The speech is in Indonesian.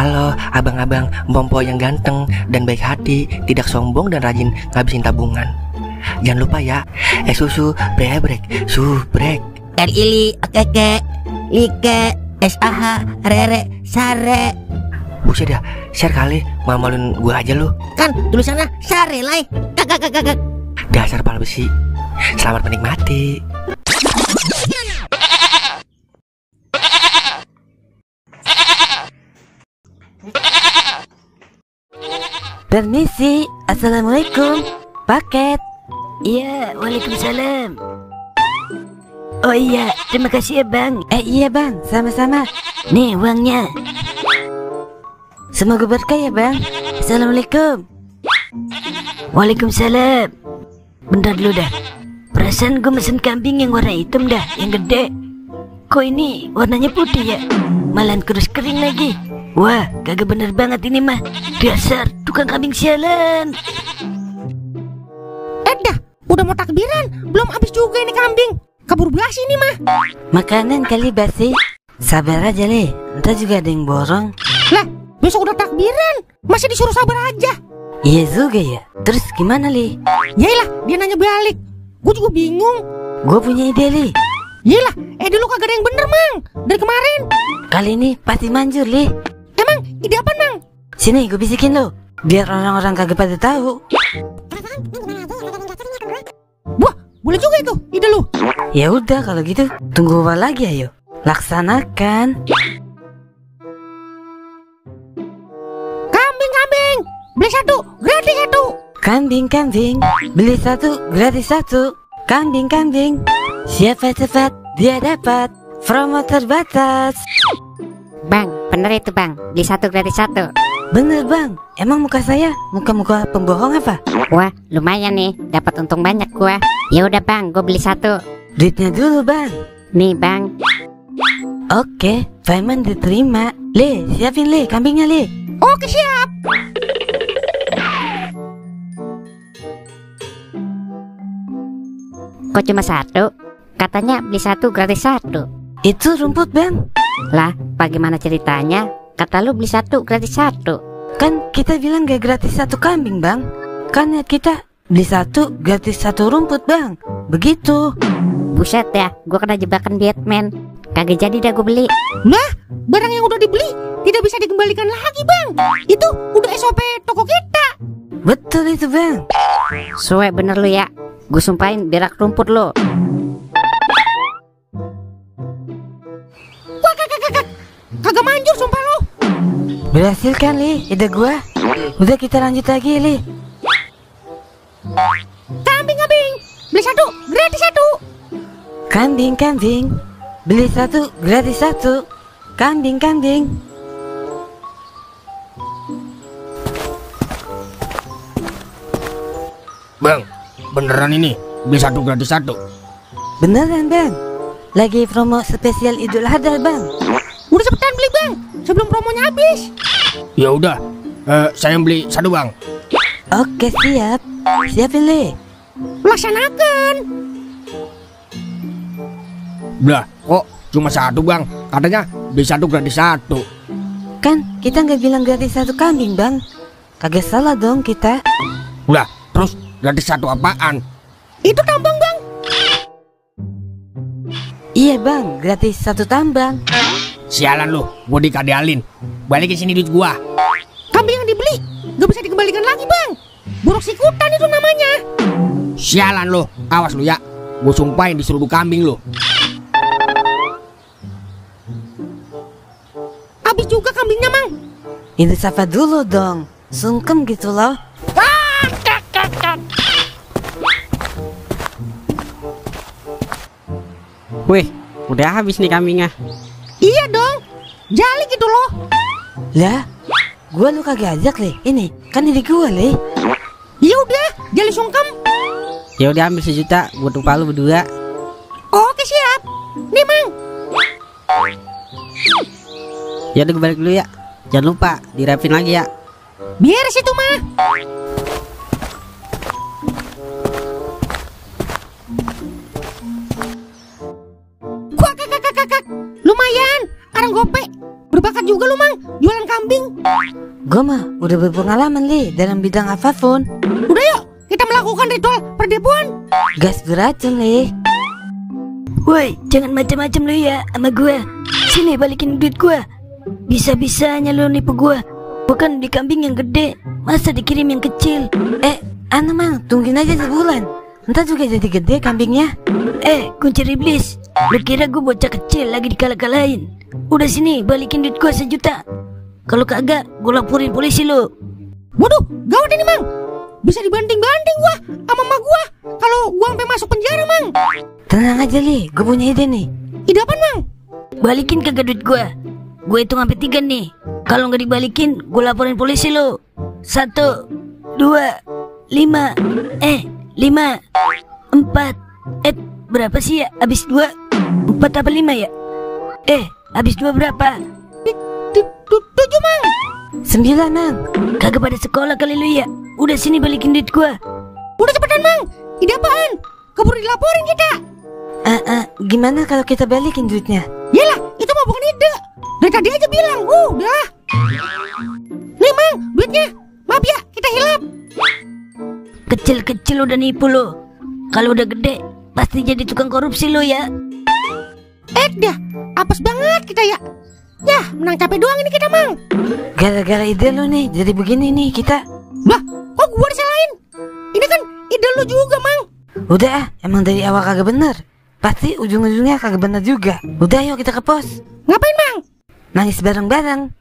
Halo abang-abang Bompo yang ganteng dan baik hati, tidak sombong dan rajin ngabisin tabungan. Jangan lupa ya, susu brebrek, subrek. Ili, okeke, like, SAH, rere, sare. Buset dah, share kali, malu-maluin gua aja lu. Kan tulisannya sare lai. Kakak. Dasar pala besi. Selamat menikmati. Permisi, assalamualaikum. Paket. Iya, waalaikumsalam. Oh iya, terima kasih ya bang. Iya bang, sama-sama. Nih uangnya. Semoga berkah ya bang. Assalamualaikum. Waalaikumsalam. Bentar dulu dah. Perasaan gue mesen kambing yang warna hitam dah, yang gede. Kok ini warnanya putih ya? Malahan kurus kering lagi. Wah, kagak bener banget ini mah. Dasar tukang kambing sialan. Dah, udah mau takbiran, belum habis juga ini kambing. Kabur basi ini mah. Makanan kali basi. Sabar aja Le, ntar juga ada yang borong. Lah, besok udah takbiran, masih disuruh sabar aja. Iya juga ya. Terus gimana Li? Yaelah, dia nanya balik. Gue juga bingung. Gue punya ide Li. Yaelah, dulu kagak ada yang bener mang. Dari kemarin. Kali ini pasti manjur Li. Emang ide apa mang? Sini gue bisikin lo, biar orang-orang kagak pada tahu. Wah, boleh juga itu ide lu. Ya udah kalau gitu, tunggu apa lagi ayo. Laksanakan. Kambing, beli satu, gratis satu. Kambing, beli satu, gratis satu. Kambing, siapa cepat, dia dapat. Promo terbatas. Bang, bener itu bang, beli satu gratis satu. Bener bang, emang muka saya muka-muka pembohong apa? Wah, lumayan nih, dapat untung banyak gua. Ya udah bang, gua beli satu. Duitnya dulu bang. Nih bang. Oke, payment diterima. Le, siapin Le, kambingnya Le. Oke siap. Kok cuma satu? Katanya beli satu gratis satu. Itu rumput bang. Lah, bagaimana ceritanya? Kata lu beli satu gratis satu. Kan kita bilang gak gratis satu kambing bang. Kan ya kita beli satu gratis satu rumput bang. Begitu. Buset ya, gua kena jebakan Batman. Kagak jadi dah gua beli. Nah, barang yang udah dibeli tidak bisa dikembalikan lagi bang. Itu udah SOP toko kita. Betul itu bang. Suwe bener lu ya. Gue sumpahin berak rumput lo. Wah, kagak manjur sumpah lo. Berhasil kan Li, ide gua. Udah kita lanjut lagi Li. Kambing, beli satu, gratis satu. Kambing, beli satu, gratis satu. Kambing. Bang, beneran ini beli satu gratis satu? Beneran bang. Lagi promo spesial Idul Adha bang. Udah cepetan beli bang, sebelum promonya habis. Ya udah, saya beli satu bang. Oke siap. Siapin Le. Laksanakan. Lah, kok cuma satu bang? Katanya beli satu gratis satu. Kan kita nggak bilang gratis satu kambing bang. Kagak salah dong kita. Lah, terus gratis satu apaan? Itu tambang bang. Iya bang, gratis satu tambang. Sialan lu, gua dikadalin. Balikin sini duit gua. Kambing yang dibeli gak bisa dikembalikan lagi bang. Buruk sikutan itu namanya. Sialan lu, awas lu ya. Gua sumpahin disuruh kambing lu. Habis juga kambingnya mang. Ini sapa dulu dong. Sungkem gitu loh. Wih, udah habis nih kambingnya. Iya dong, jali gitu loh. Lah, gua lu kagak ajak Le. Ini kan ide gua Le. Ya udah, jali sungkem. Ya udah ambil 1 juta buat upah lu berdua. Oke siap. Nih mang. Ya udah gue balik dulu ya. Jangan lupa dirapin lagi ya. Biar situ mah. Lumayan, arang gope. Berbakat juga lu, Mang, jualan kambing. Gue mah udah berpengalaman li dalam bidang apapun. Udah yuk, kita melakukan ritual perdebuan. Gas beracun li. Woi, jangan macam-macam lu ya sama gue. Sini balikin duit gue. Bisa-bisanya lu nipu gue. Bukan di kambing yang gede, masa dikirim yang kecil. Anu Mang, tungguin aja sebulan. Ntar juga jadi gede kambingnya. Kuncir iblis. Lu kira gue bocah kecil lagi dikalah-kalahin? Udah sini, balikin duit gue 1 juta. Kalau kagak, gue laporin polisi lu. Waduh, gawat ini, Mang. Bisa dibanting-banting gua sama emak gua kalau gua sampai masuk penjara, Mang. Tenang aja li, gue punya ide nih. Ide apaan, Mang? Balikin kagak duit gue. Gue hitung sampai 3 nih. Kalau nggak dibalikin, gue laporin polisi lu. 1, 2, 5. 5, 4. Berapa sih ya? Abis 2, 4 apa 5 ya? Abis 2 berapa? 7, Mang. 9, Mang. Kagak pada sekolah kali lu ya? Udah sini balikin duit gue. Udah cepetan, Mang. Ide apaan? Keburu dilaporin kita. Gimana kalau kita balikin duitnya? Yalah, itu mah bukan ide. Dari tadi aja bilang, udah. Nih, Mang, duitnya. Maaf ya, kita hilap. Kecil-kecil udah nipu lo. Kalau udah gede, pasti jadi tukang korupsi lo ya. Dah, apes banget kita ya. Yah, menang capek doang ini kita, Mang. Gara-gara ide lo nih, jadi begini nih kita. Lah, kok gua disalahin? Ini kan ide lu juga, Mang. Udah emang dari awal kagak bener. Pasti ujung-ujungnya kagak bener juga. Udah yuk kita ke pos. Ngapain, Mang? Nangis bareng-bareng.